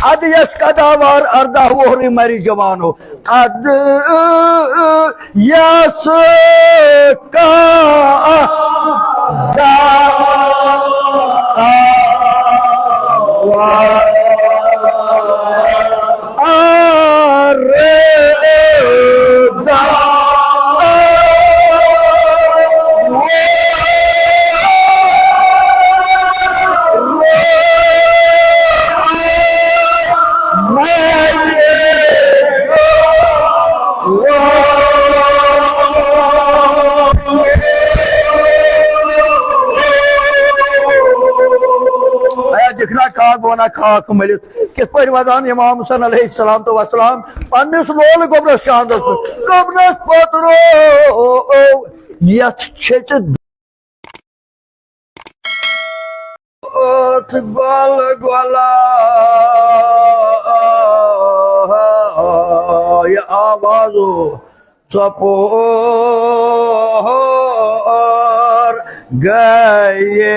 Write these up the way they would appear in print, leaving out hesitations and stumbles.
अद यस कदावार अर्दा वोहरी मरी जवानो अद यस का खाक मलित कित पे वदान इमाम हुसैन अलैहिस्सलाम तो वसलाम पन्निस लोल गोबरस चांदस गोबरस पोतरो यथ छेत ओत गोल गोला ये आवाजो चपोर गए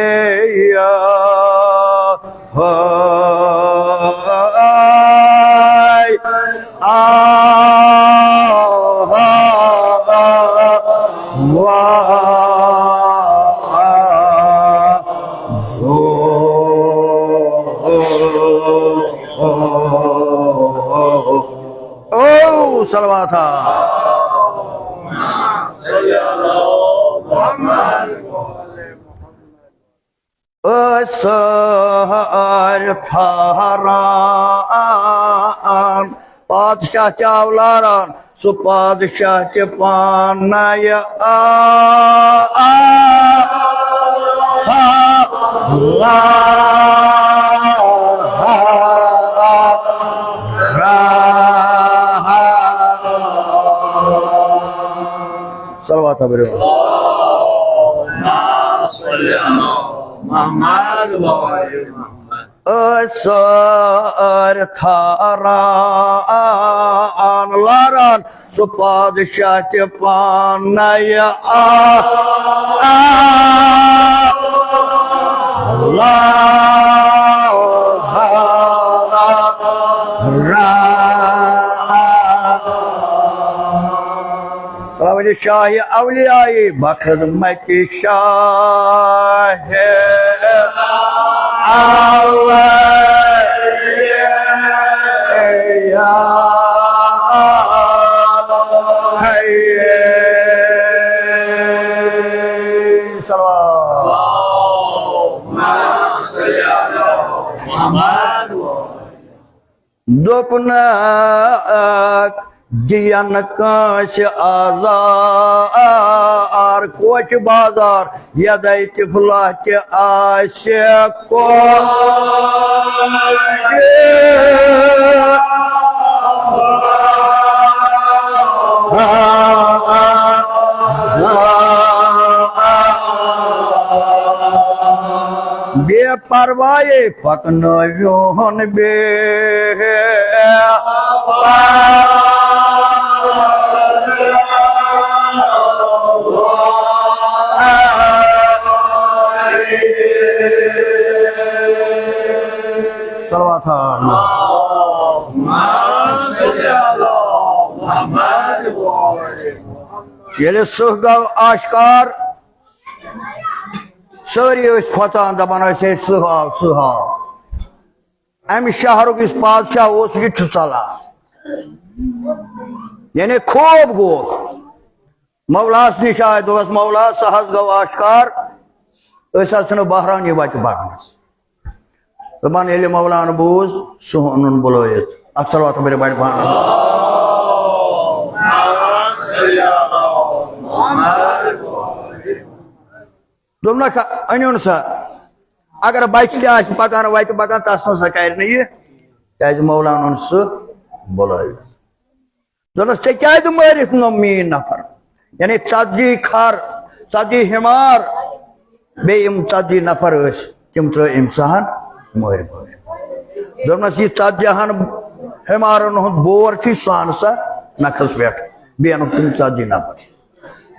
सलवा था थारान पादशाह चावलारान सु पादशाह के पानाय सलवात असर थारान लारान सु पादशाह के पानाय शाह औलियाए बखदमत शाह दोपना जियन काश आजार कोच बाजार यदय तिफला के आशे को बेपरवाए पकनोन बे ये सुह गो आश्कार सारी खोतान दपान सुह सुह अमि शहरुक इस बादशाह ये चला यानी खूब गो मौलास निश आए दोस मौला सह गो आश्कार बहरानी वत पकनस दपान ये मौलान बूज सह ओन बुलत असल वात बड़े बड़ पान दोन अन सा अगर बच्चे पकान वत पकान तस ना कर क्या मौलान ओन सह बुल दोनस ऐ क्या मारिक नो मीन नफर यानी 40 खर 40 हिमार बेम 40 नफर तम त्रो इंसान मार दोनस यह 40 हिमारन बोर सहन सा नखस पे बे अन तुम 40 नफर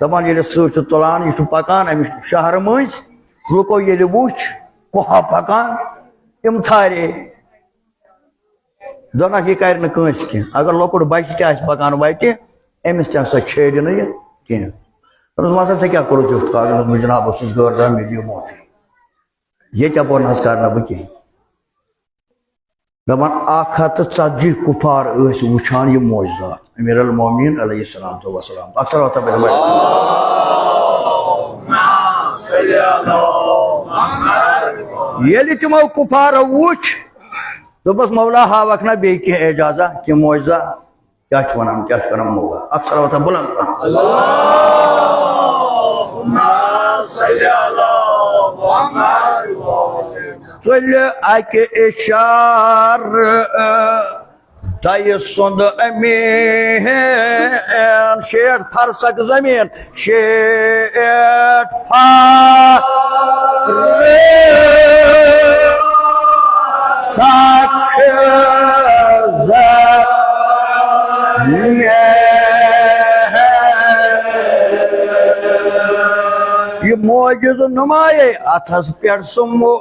दपान ये तुलान यह पकान अमिस शहर मज लुको ये वुच कुहा पकान तम थारे दोनक यह कर अगर लोकुट बच्चे तह पकान वत अमिस तम सा छेड़ ना यह कह मसा थे क्या करो तुथ कह जनाब गौर मे दियो मोटी ये अपोर नज कर बह कह दपान 140 कुफार वुचान यह मोजात अमीर अल मोमिनीन अलैहिस्सलाम तो वसलाम अक्सर होता ये तमो कुफार वुच दोपस मौला हावक ना बे कह एजाजा कि मोजा क्या वन क्या मौला अक्सर होता बुलंद चल अके इशार तय सुंद अमीन 60 फरसक जमीन 60 ये मोजिज नुमाए अथस पे सुमो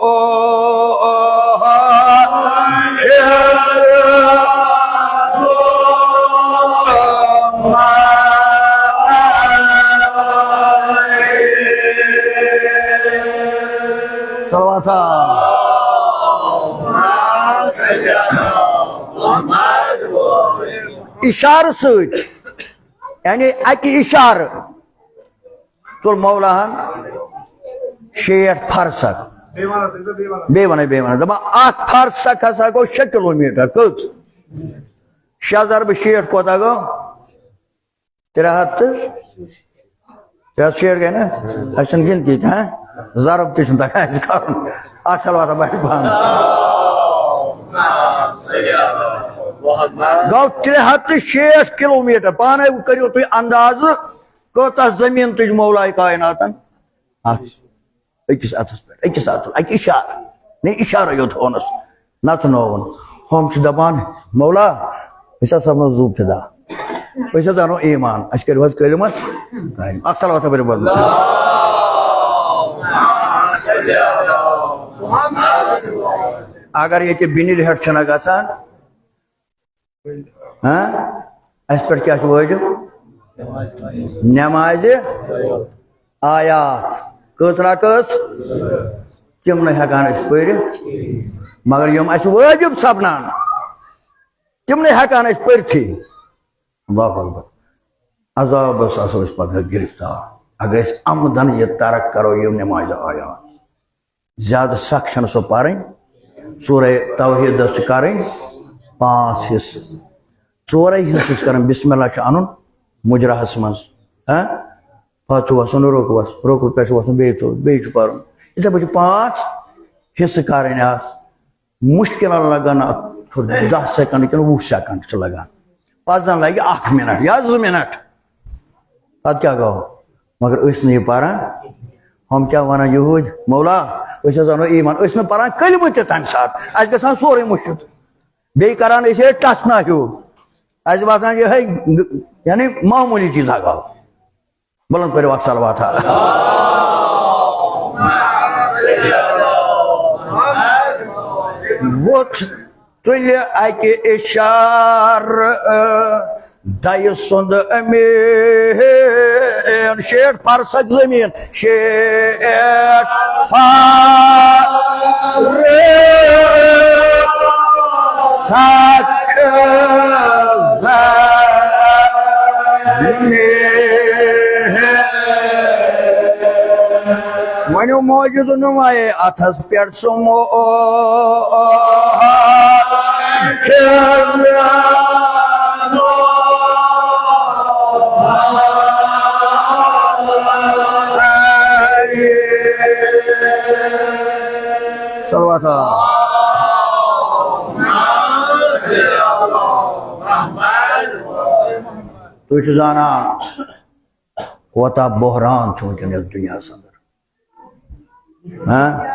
सलवाता इशार सत यानी अकि इशार तुल मौलाहन 60 फरसक बेवन दपा 8 फरसक हसा गो 6 किलोमीटर कस 6 × 60 कोता गो 360 गए ना अच्छन गिनती हाँ जरब तुम तक सलवाता बड़ पान गो 360 किलोमीटर पान करो तुम अंदाज कोता जमीन तुझ मौलाए कायनात अकिस अथस पे अकिस अक इशार नहीं इशारा यो थोनस नत नोवन हम दपान मौला सपनो जूब फिदा जानो ईमान अस कर कलमस अक्सर वत बर अगर ये बिनिल हेट छना गसान हाँ अस पे क्या वाजिब नमाज आयात कस रकस तम न हेकान पर मगर यम वाजिब सपनान तम न हेकान पर्थी अल्लाहु अकबर अजाबस पद गिरफ्तार अगर अमदन ये तरक करो यम नमाज आयात ज्यादा सख्त सो पढ़ सूरह तौहीद कर 5 हिस्स 4 हिस्स कर बिस्मिल्लाह अन मुजराहस मज पत वसन रोकवस रोक पे वसन बे पढ़ इथे पे 5 हिस्स कर मुश्किल लगान 10 सेकंड कि 20 सेकंड लगान पत जन लगे 1 मिनट या 2 मिनट पत क्या गो मगर नहीं पढ़ान हम क्या वन यूज मौला अनो ईमान न पढ़ान कलम तम सात गसान सोरे मुश्किल बे करान टच ना हूँ अस बसान ये यानी मामूली चीज गो बुलंद पर सलवाता वो तुल अकि इशार दय सुंद अमीन 60 फरसक जमीन 60 वनो मौजूद नुमाए अथस पे सुमो सलवाता तुझ जाना कोता बहरान वनकस दुनिया अंदर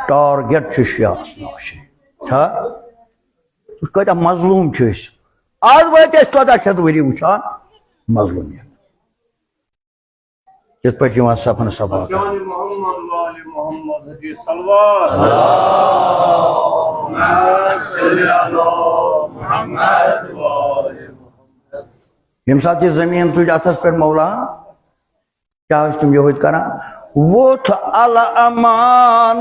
टारगेट कत मजलूम आज वात 1400 वरी वुचान मजलूमियत कित पे सपन सभा यम साथ ये जमीन तुझ अथस पे मौला क्या तुम ये करा वो था अला अमान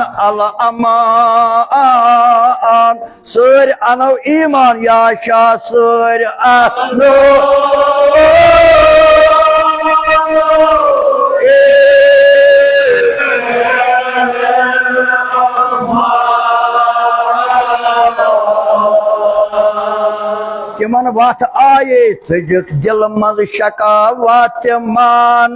सर अनो ईमान या शाह सर अनो तिमन वत आये थजक दिल मज शकावत मान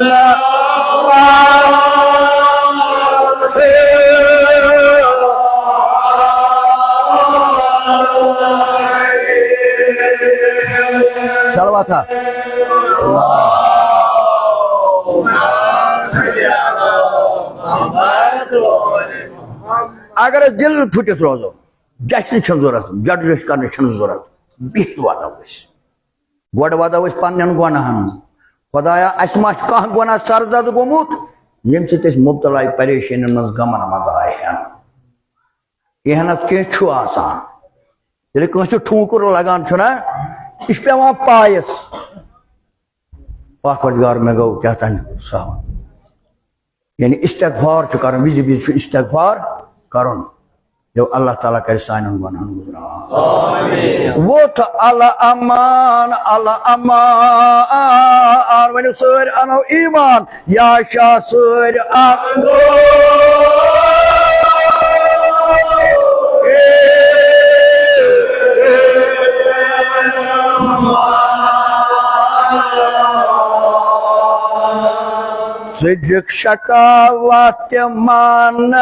सलवा था अगर दिल फुटित रोजो जश्न जरूरत जज करने जरूरत बिहत वादा गोड वादा पन्न गुनाहन खुदाया अस मा कह गुना सरजद गोमुत यम सत मुबतला परेशान मज गमन मज आए एहनत कह ठूकुर लगान यह पेवान पायस पखवटगार मे गो क्या तन सावन यानी इस्तगफार कर विज विज इस्तगफार कर जो अल्लाह ताला कर सान गुनाहन गुजरा वो तो अला अमान वन सर अनो ईमान या शाह सर सजक शकावत मान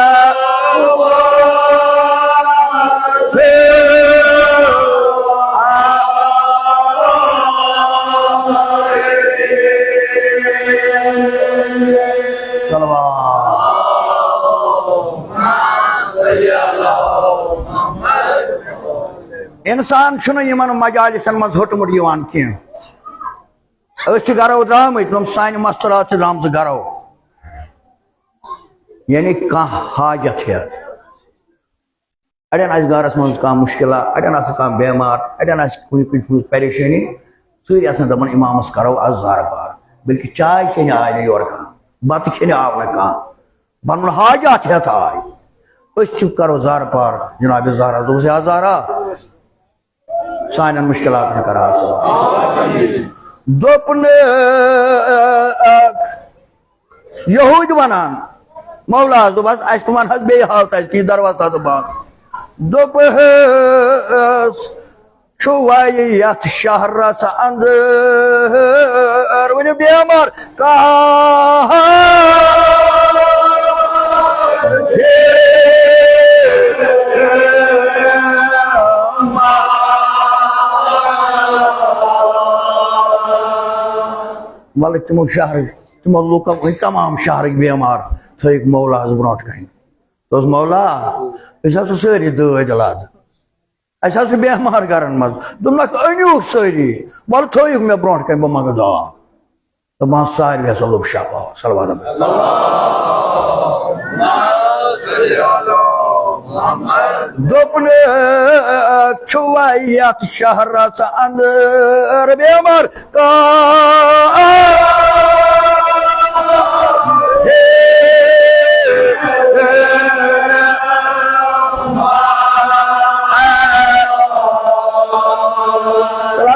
इंसान इन मजालिसन मज होटमुट कह गरो द्रामत नम सान मस्तरात द्राम गरो यानी कह हाजत है अड़न गरस मज कह मुश्किल अड़न कह बेमार अड़न कुन परेशानी सर दपान इमामस करो आज जार पार बल्कि चाय चेन आय ना योर कह बत खेन आव ना कह पन हाजत हेत आय करो जार पार जनाब जारा दोस जारा सान मुश्किल कर दोपन यहूद वनान मौला दोपस अस वन बे हालत कि दरवाजा तो बंद दोप यथ शहरस अंदर वन बेमार वाले तमो शहर तमो लूक तमाम शहर बेमार थक मौला ब्रो कन तो मौला सारी दद लद अस बेमार गर मज दोनक अनूक सारी वल थोक मे ब्रो कन बह मगर दवा तो बह सारे हसा लोग शफा सलवार दोपन यथ शहरस अंदर बेमार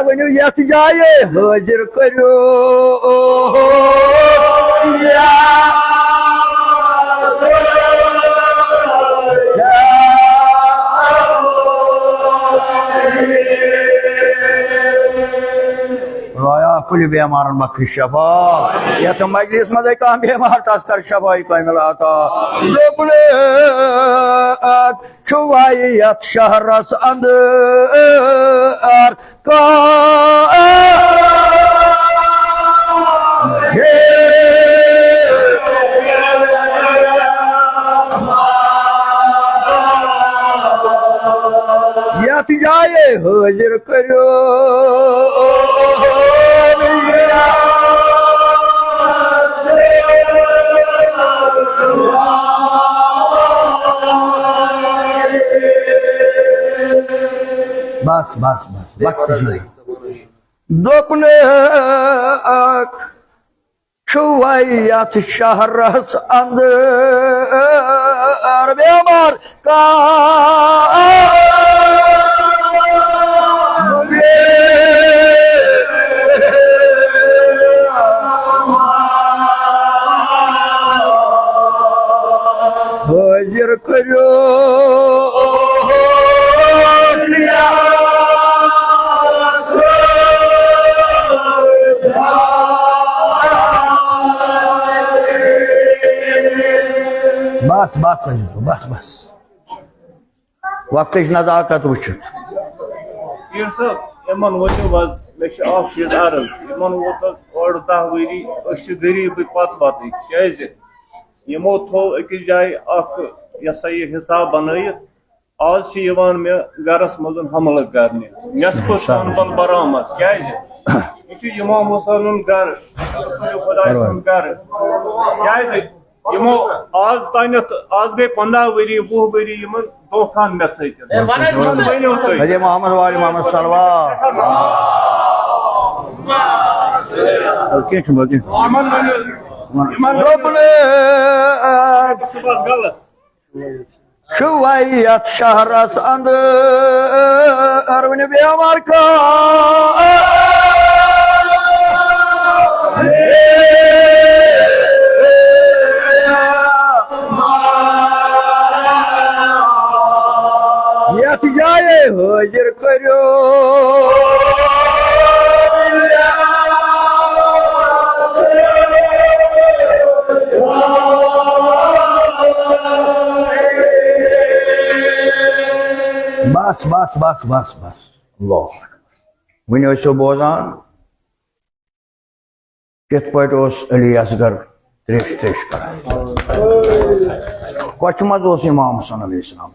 वन यथ जाए हाजिर करो कुल बेमारन बख्श शफा या तो मजलिस मज कह बेमार तस कर शफाई कमिल अता यथ शहरस अंदर यथ जाए हाजिर करो बस बस बस बस दोपने छुआत शहरस अंदर बेमार का हाजिर करो बस बस बस बस वक्त नजाकत वुचित पीर साहब यमन वोतो बस मे चीज अर्ज यमन वोत 10 वरी गरीब पत पत यमो थो अकिस जाय यसा यह हिसाब बनयत आज मे गरस मज हमल करने नेसफ बल बरामद क्या इमाम हुसैन घर खुदा घर क्या यमो आज तानत आज गई 15 वरी 20 वरी यमन धोखा मे सत मोहम्मद वाली मोहम्मद सलवार गलत शुवायत शहरस अंदर वन बेमार का यत जाए हाजिर करो बस बस बस बस बस अल्लाह वन बोजान कित पे अली असगर त्रेश त्रेश कर कच मज इमाम हुसैन अलैहिस्सलाम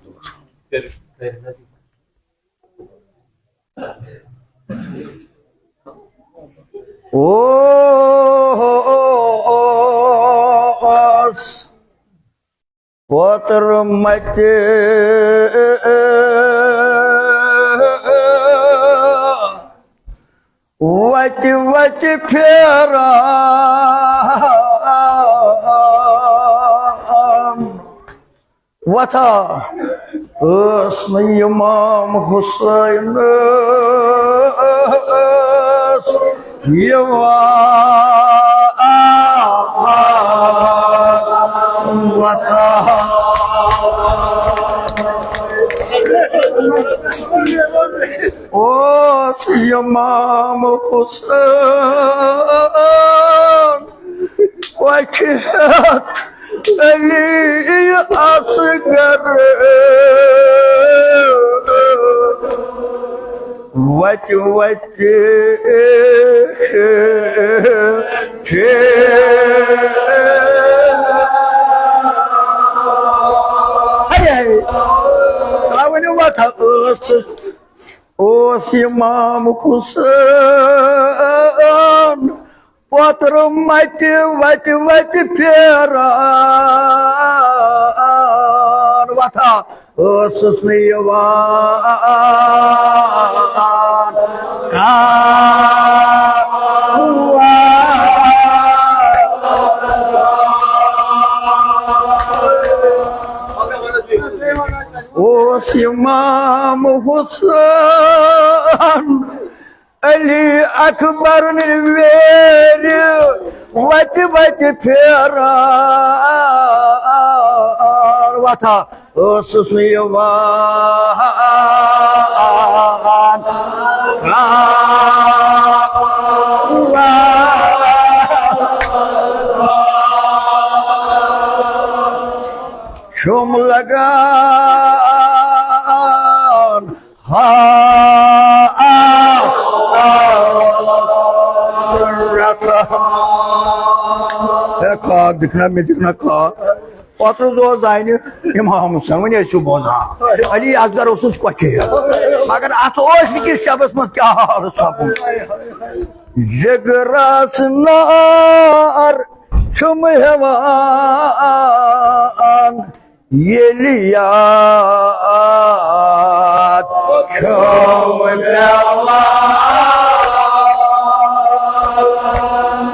ओ पोतर मत वत वत फेरा वथा इमाम हुसैन वथा ओ इमाम हुसैन वजहत अली असगर वच वच ओस इमाम हुसैन पोतर मत वत वत फेरान वथा ओसस ओस इमाम हुसैन अली अकबर वेर वत वत फेरान वथा ओसस शुम लगान खाक दिखना में दिखना खाक पत्र दो जाइन इमाम हुसैन वन बोजान अली असगर कचे मगर अत शबस मज क्या हाल सपन जगरास नार छुम हेवान Yeliyat Çömdela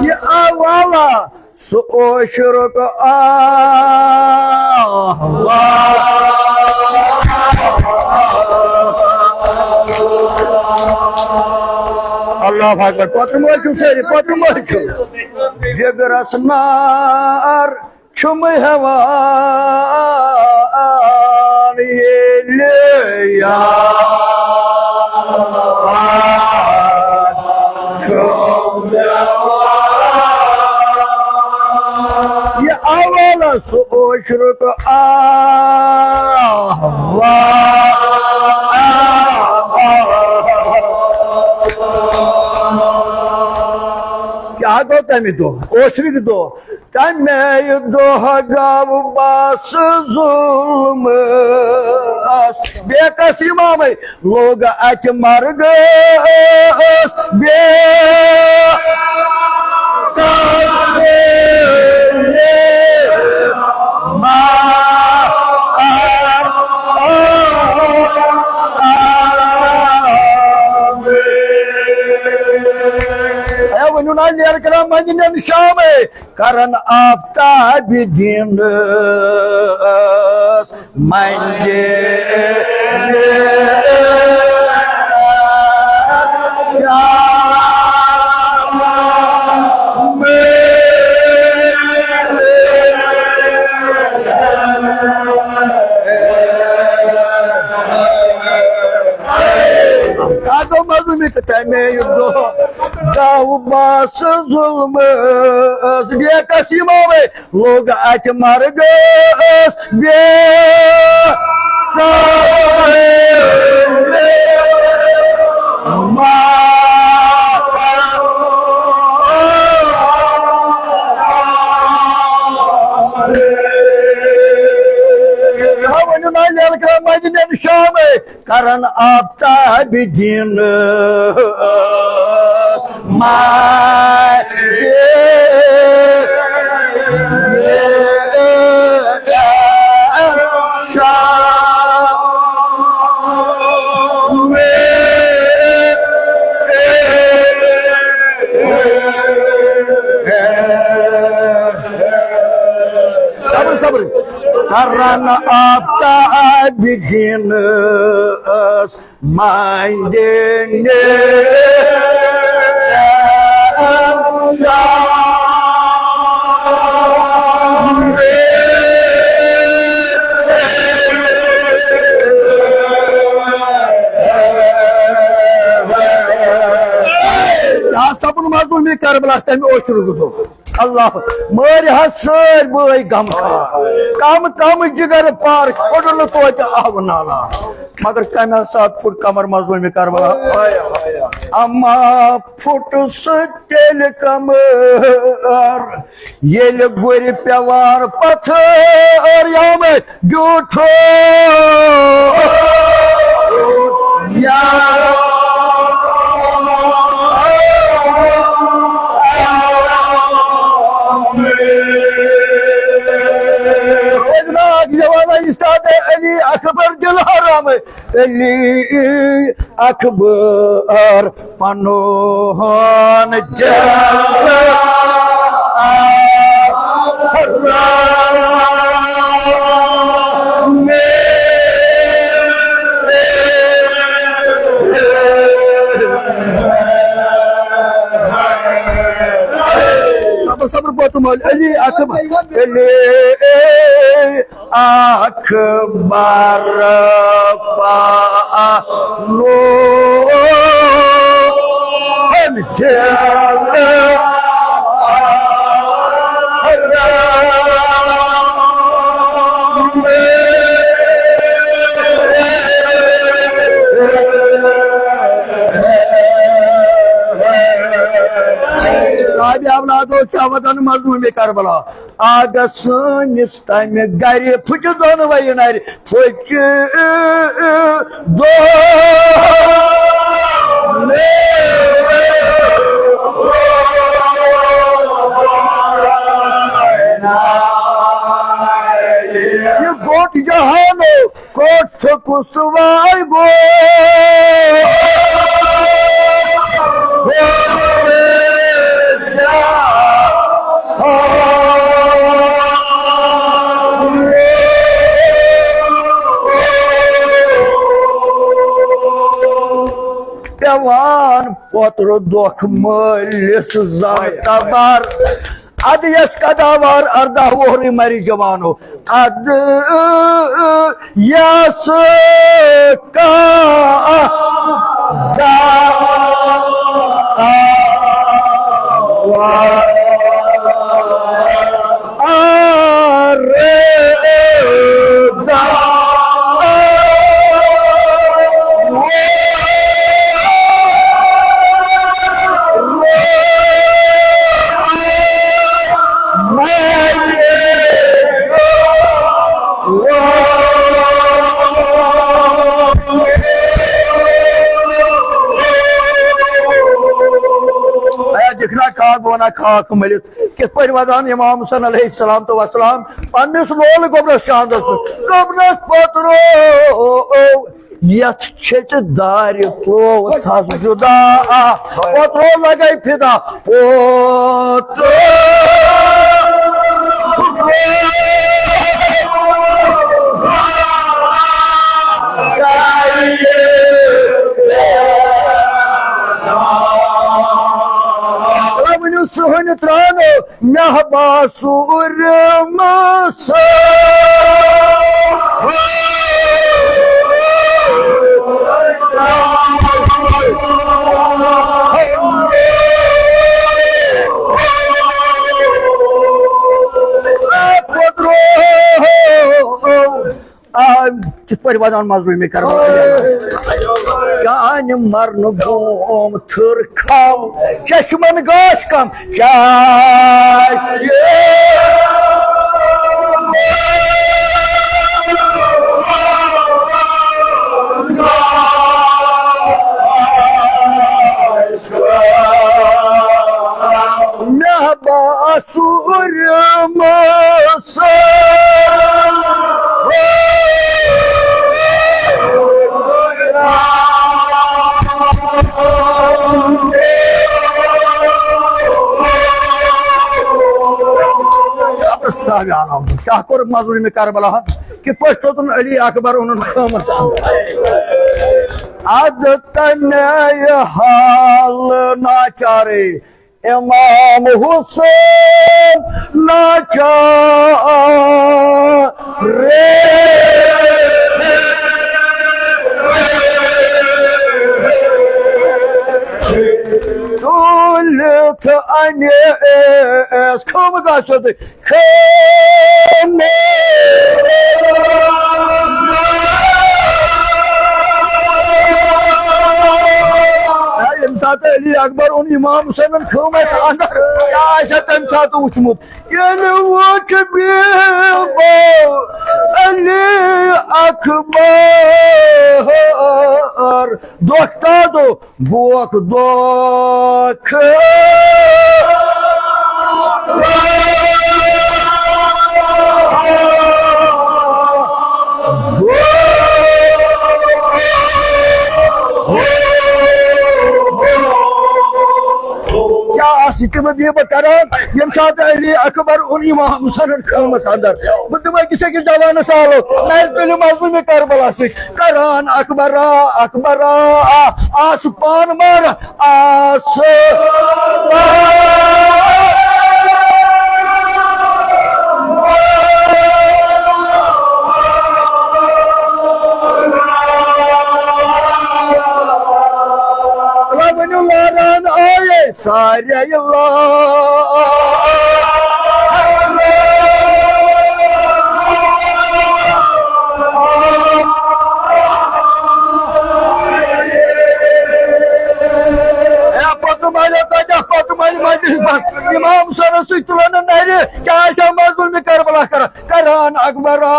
Ya Allah Su oşuruk Allah Akbar. Patrimônio seri, patrimônio. Jegrasnar, çumay hevan yeliya. Ya Allah su oşruk क्या गो तमी दो ओशरिक दो तमे दो गाव बास जुल्म बेकसीमा में लोग अच मर गए बे Madine'nin Şam'ı karan aftabi dinler Madine'nin Şam'ı mazlumi temeyyüdü Davbas zulmüz Biye kasimove Loga açmar göz Biye Madine'nin Şam'ı karan aftabi dinler Sabır sabır. Karana aftabi dinler Madine'nin sabun mazlumi Karblas'tan bir oşturuldu. Allah mari hasır boy gam jigar park odunu toyta avnala magar kana saat fut kamar mazlumi Karbala amma fut tel kamar yel gori pyavar pathar yame gutho ya Jawaba istade Ali Akbar Dilaram Ali Akbar Panohan Sabır Batumal Ali Akbar Ali Akbar Pano Sahibi avladı o kavadanı mazlumi Karbala. Ağasın istemi gayri fıcı donu vayınari. Fıcı donu. You go छोट कुसवाई गो पेवान पोत्र दोख मलिस जन तबर अद yes कदावार अर्दा वोहरी मरी जवानो अद yes का दिखना खाक बना खाक मिलित किस पे वदान इमाम हुसैन अलैहिस्सलाम तो वसलाम पन्निस लोल गोबरस चांदस गोबरस पोत्रो यथ छेत दारि त्रो थस जुदा पोत्रो लगाई फिदा पोत्रो सुहन त्रानो महबासूर मसा किस पर वदान मजलूम में कर जान मरन बोम थर खाम चश्मन गाश कम नहबासूर मसा क्या कर मजूरी में करबला कि पश्तो तुम अली अकबर उन्होंने अद तन हाल नाचारे इमाम Hussain नाचारे Tulit anes come gaşadı kene Ali Akbar on İmam Hüseyin'in kıymet anlar yaşatan tatı uçmut yeni uç bir Ali Akbar doktado bok dok Sistemi diye bakarak yemşad Ali Akbar on İmam Hüseyin'in kıymet anlar. Bu demek ki 8 davanı sağlık. Mezbeli mazlumi Karbalası. Karan Akbar'a Aspan Mara Laran aye sare yıllar İmam sana suçluların neyri yaşamaz zulmü Karbala Karan Akbar'a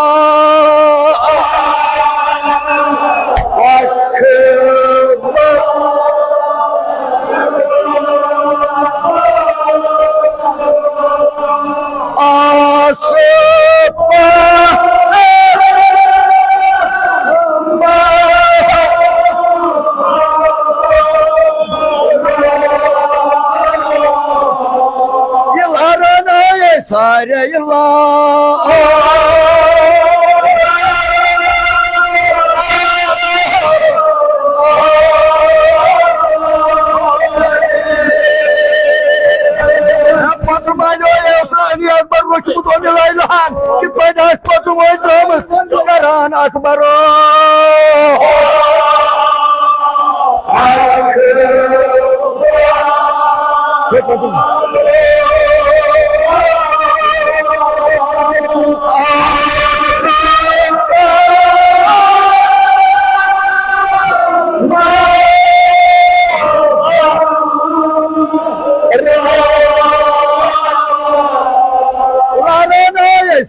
ساري الله Karan Akbar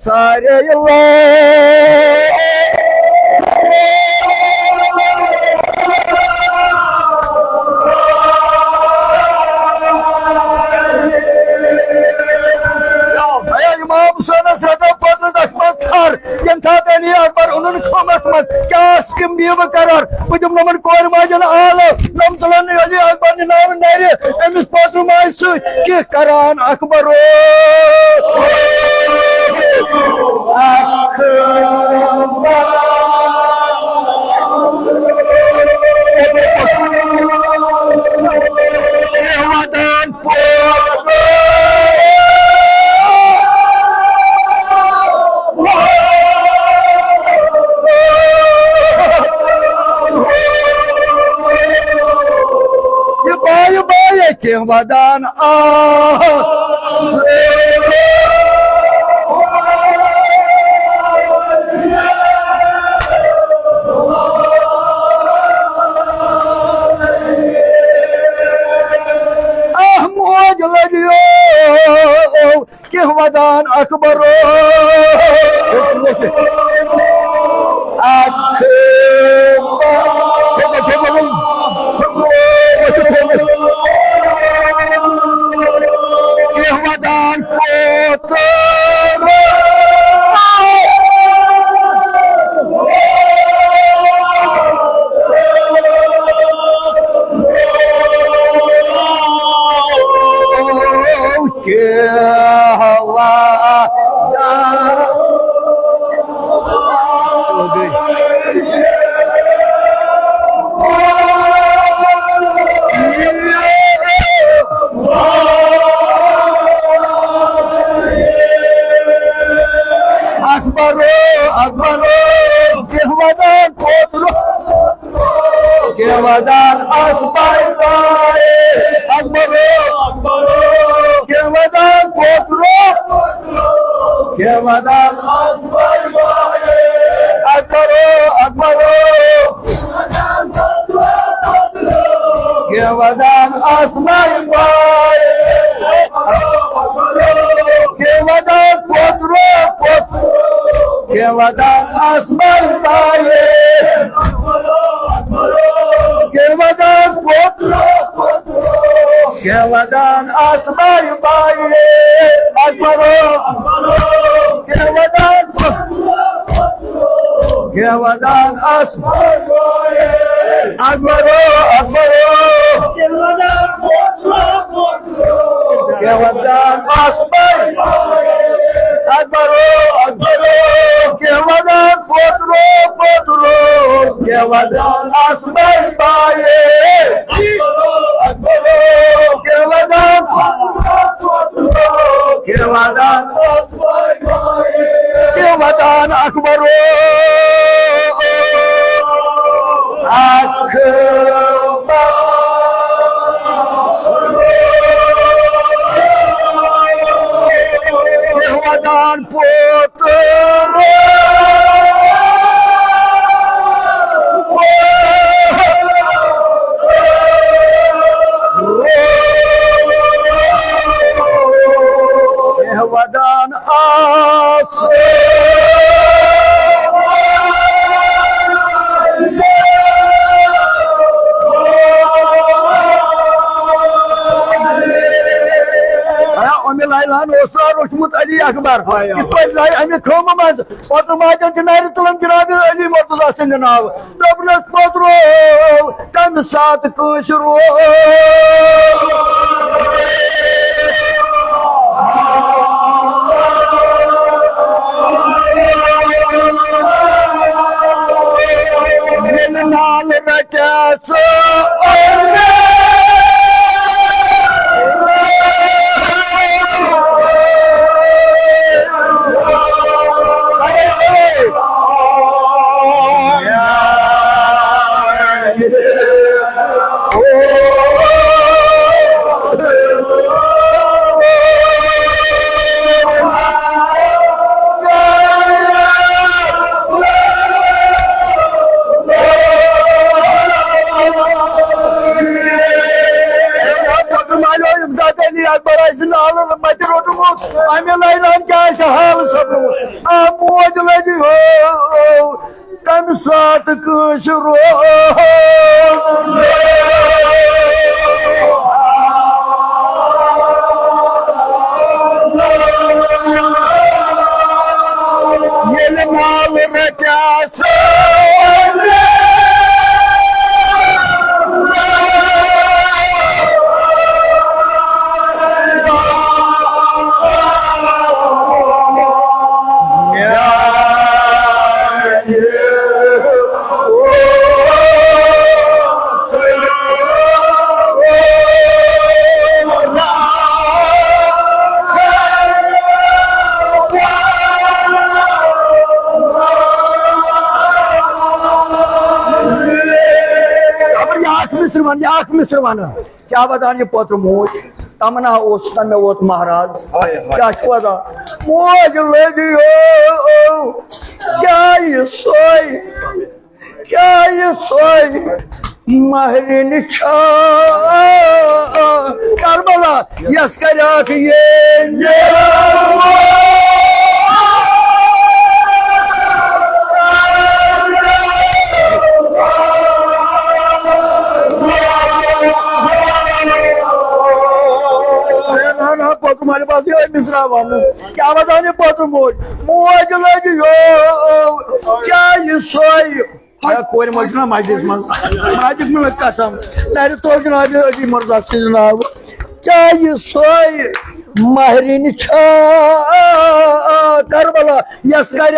Sare Allah İmam sana sada patlı daşmaz kar Yemtat Ali Akbar onun kamasmaz Kaskim bir karar Bıdım namın koyarmacını ağlı Namtılan Ali Akbar'ın namın neri Emis patlı maysu Ki Karan Akbar Kehvadan Kehvadan Akbar Kehvadan Kehvadan asbay baye Akbaro Kehvadan potro Kehvadan asbay baye Akbaro Kehvadan asbay baye Kehvadan potro Kehvadan asbay baye Kehvadan potro Kehvadan asbay baye Akbaro Kehvadan Kehvadan asbay baye Akbaro Kehvadan Kehvadan asbay baye Akbaro Kehvadan potro Kehvadan asbay baye Kehvadan Kehvadan asbay baye Kehvadan Akbaro Kehvadan potro Kehvadan Laylan Osrar Osmut Ali Akbar. İsmail Lay Ami Kavmamaz. Otomatik Cinayet Tulam Cenab-ı Ali Murtaza Sinin Av. Rabnas Padro. Tam saat kuşru. इमदाद अली अकबर नाल मत रोटमुत अमे line क्या हाल सपनुत मोज लगी हो तम सात कुछ रो ये नाल रचा मिश्रवान क्या बतान ये पोत्र मोज तमना मे वोत महाराज क्या पता मोज लगी हो क्या ये सोई महरिन करबला यस कर तुम्हारे पास मिश्रा वन क्या बताने पोत्र मोज लगी हो क्या ये सोई कोर मजना मस्जिद मस्जिद में कसम नारे तो जनाब अजी मर्जा से जनाब क्या ये सोई महरिन करबला यस कर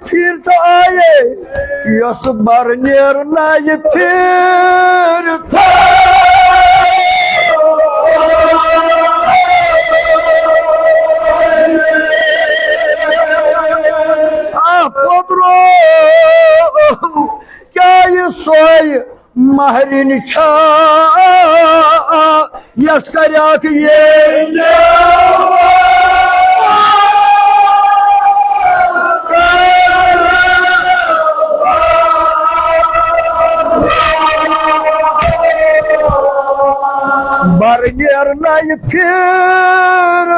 फिर तो आए यस बार नेर ना ये फिर था पोत्रो क्या ये सोई महरिन यस कर बार ना ये फिर